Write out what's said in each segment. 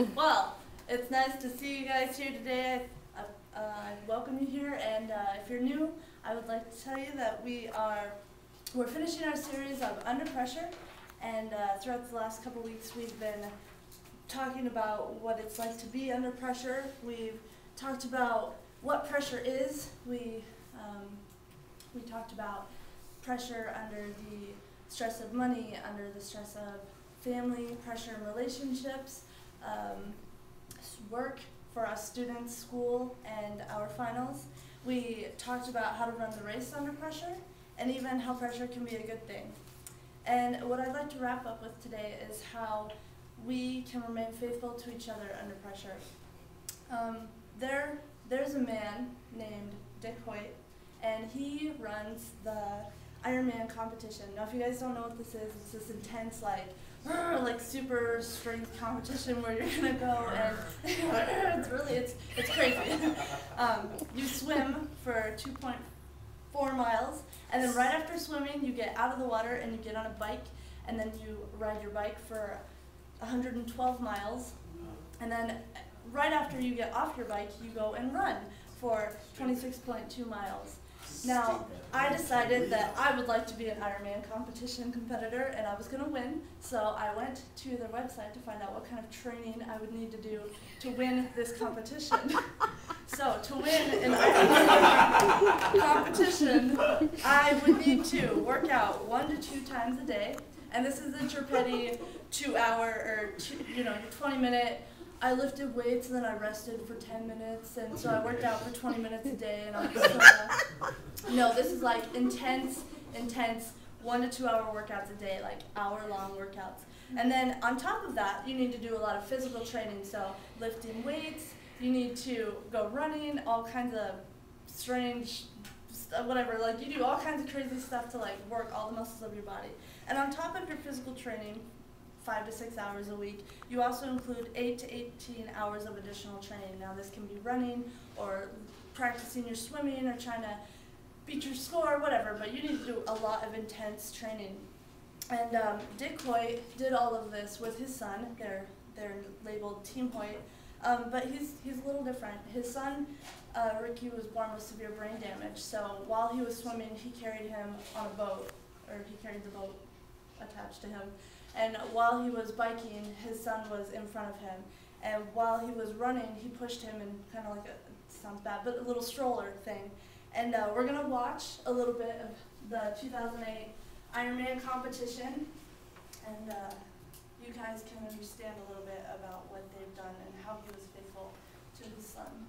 Well, it's nice to see you guys here today. I welcome you here, and if you're new, I would like to tell you that we're finishing our series of Under Pressure, and throughout the last couple weeks we've been talking about what it's like to be under pressure. We've talked about what pressure is. We talked about pressure under the stress of money, under the stress of family, pressure in relationships, work for us students, school, and our finals. We talked about how to run the race under pressure, and even how pressure can be a good thing. And what I'd like to wrap up with today is how we can remain faithful to each other under pressure. There's a man named Dick Hoyt, and he runs the Ironman competition. Now, if you guys don't know what this is, it's this intense, like super strength competition where you're gonna go and it's crazy. You swim for 2.4 miles, and then right after swimming, you get out of the water and you get on a bike, and then you ride your bike for 112 miles, and then right after you get off your bike, you go and run for 26.2 miles. Now, I decided that I would like to be an Ironman competition competitor, and I was going to win, so I went to their website to find out what kind of training I would need to do to win this competition. So, to win an Ironman competition, I would need to work out 1 to 2 times a day, and this isn't your petty 2-hour or 20-minute. I lifted weights and then I rested for 10 minutes, and so I worked out for 20 minutes a day, and I'm just no, this is like intense 1 to 2 hour workouts a day, like hour-long workouts. And then on top of that, you need to do a lot of physical training, so lifting weights, you need to go running, all kinds of strange whatever, like you do all kinds of crazy stuff to like work all the muscles of your body. And on top of your physical training, 5 to 6 hours a week, you also include 8 to 18 hours of additional training. Now, this can be running or practicing your swimming or trying to beat your score, whatever, but you need to do a lot of intense training. And Dick Hoyt did all of this with his son. They're labeled Team Hoyt, but he's a little different. His son, Ricky, was born with severe brain damage, so while he was swimming, he carried him on a boat, or he carried the boat attached to him. And while he was biking, his son was in front of him. And while he was running, he pushed him in kind of like sounds bad, but a little stroller thing. And we're going to watch a little bit of the 2008 Ironman competition. And you guys can understand a little bit about what they've done and how he was faithful to his son.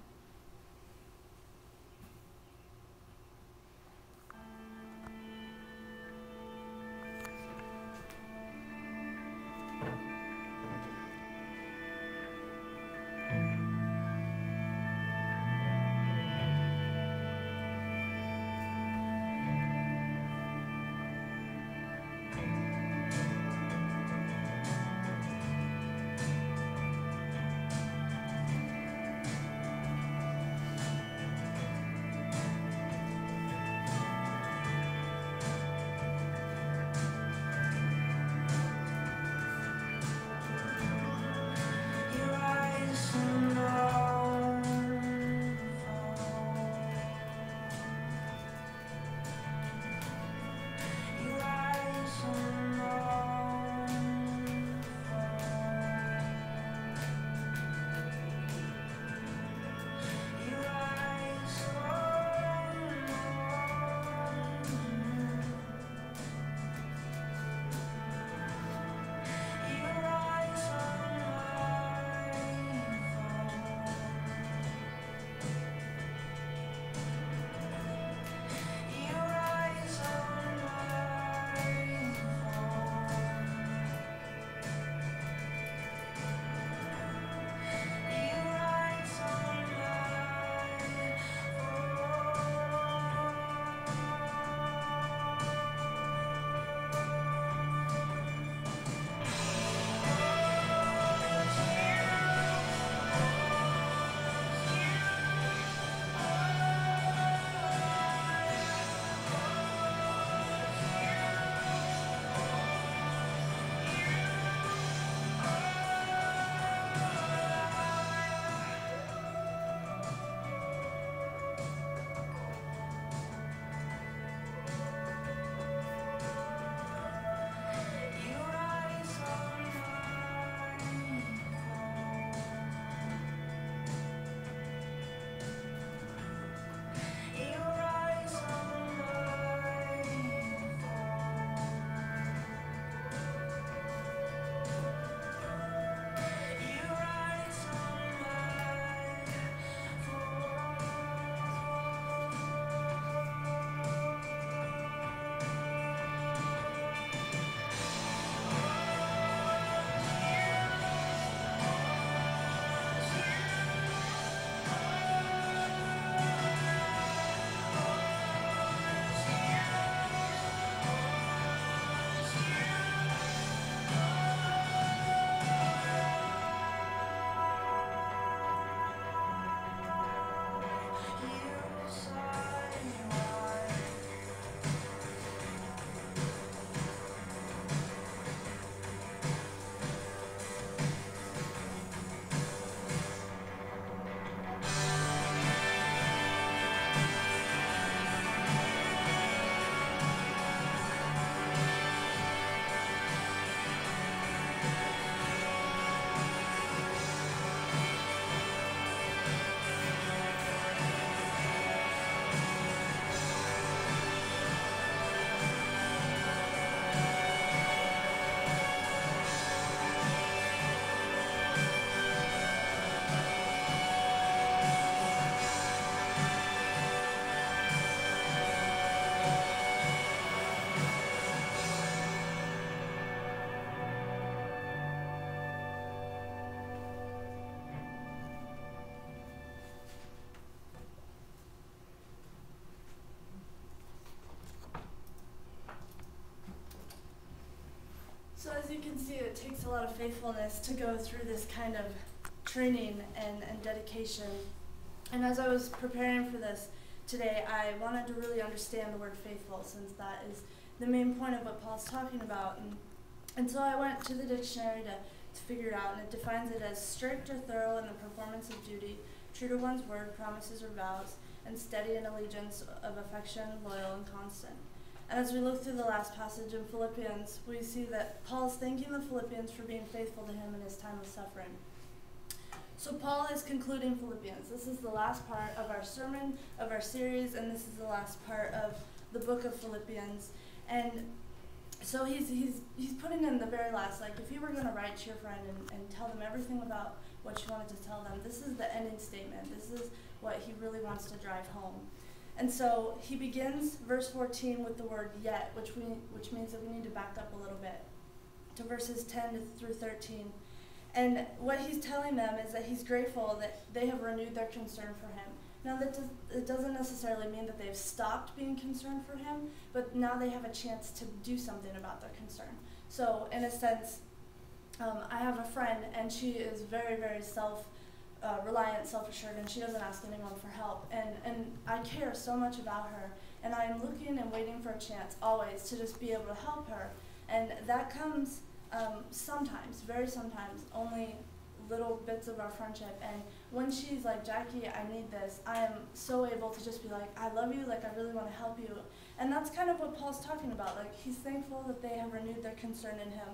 you can see, it takes a lot of faithfulness to go through this kind of training and dedication. And as I was preparing for this today, I wanted to really understand the word faithful, since that is the main point of what Paul's talking about. And so I went to the dictionary to figure it out, and it defines it as strict or thorough in the performance of duty, true to one's word, promises, or vows, and steady in allegiance of affection, loyal, and constant. And as we look through the last passage in Philippians, we see that Paul's thanking the Philippians for being faithful to him in his time of suffering. So Paul is concluding Philippians. This is the last part of our sermon, of our series, and this is the last part of the book of Philippians. And so he's putting in the very last, like, if you were going to write to your friend and tell them everything about what you wanted to tell them, this is the ending statement. This is what he really wants to drive home. And so he begins verse 14 with the word yet, which means that we need to back up a little bit to verses 10 through 13. And what he's telling them is that he's grateful that they have renewed their concern for him. Now, it doesn't necessarily mean that they've stopped being concerned for him, but now they have a chance to do something about their concern. So, in a sense, I have a friend, and she is very, very reliant, self-assured, and she doesn't ask anyone for help. And I care so much about her, and I'm looking and waiting for a chance, always, to just be able to help her. And that comes sometimes, very sometimes, only little bits of our friendship. And when she's like, Jackie, I need this, I am so able to just be like, I love you, like, I really want to help you. And that's kind of what Paul's talking about. Like, he's thankful that they have renewed their concern in him.